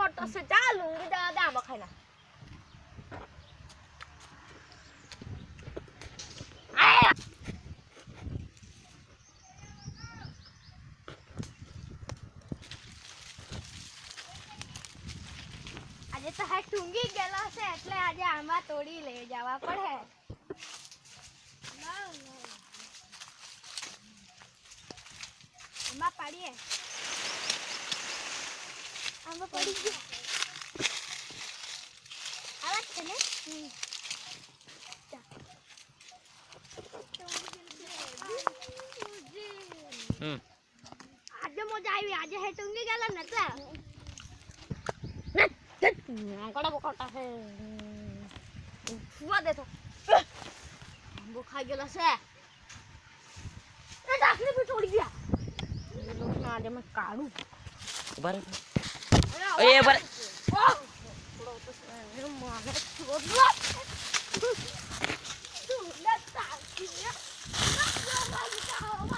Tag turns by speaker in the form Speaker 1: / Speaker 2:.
Speaker 1: કરતો છે જા લુંગી દાદા આમાં ખાઈ ના આજે તો હે ટુંગી ગયેલો છે એટલે આજે આંબા તોડી લઈ જવા પડે આંબા પાડીએ આંબા પડી ગયા આવા છે ને આજે મજા આવી આજે હે ટુંગી ગયેલો ને એટલે કડા બકોટા હે ફુવા દે તો આંબો ખાઈ ગયેલો છે એ ડાકલી બી તોડી ગયા એ લોકો ના આજે મેં કાઢું
Speaker 2: બર એ બર
Speaker 1: થોડો તો મારે છોડ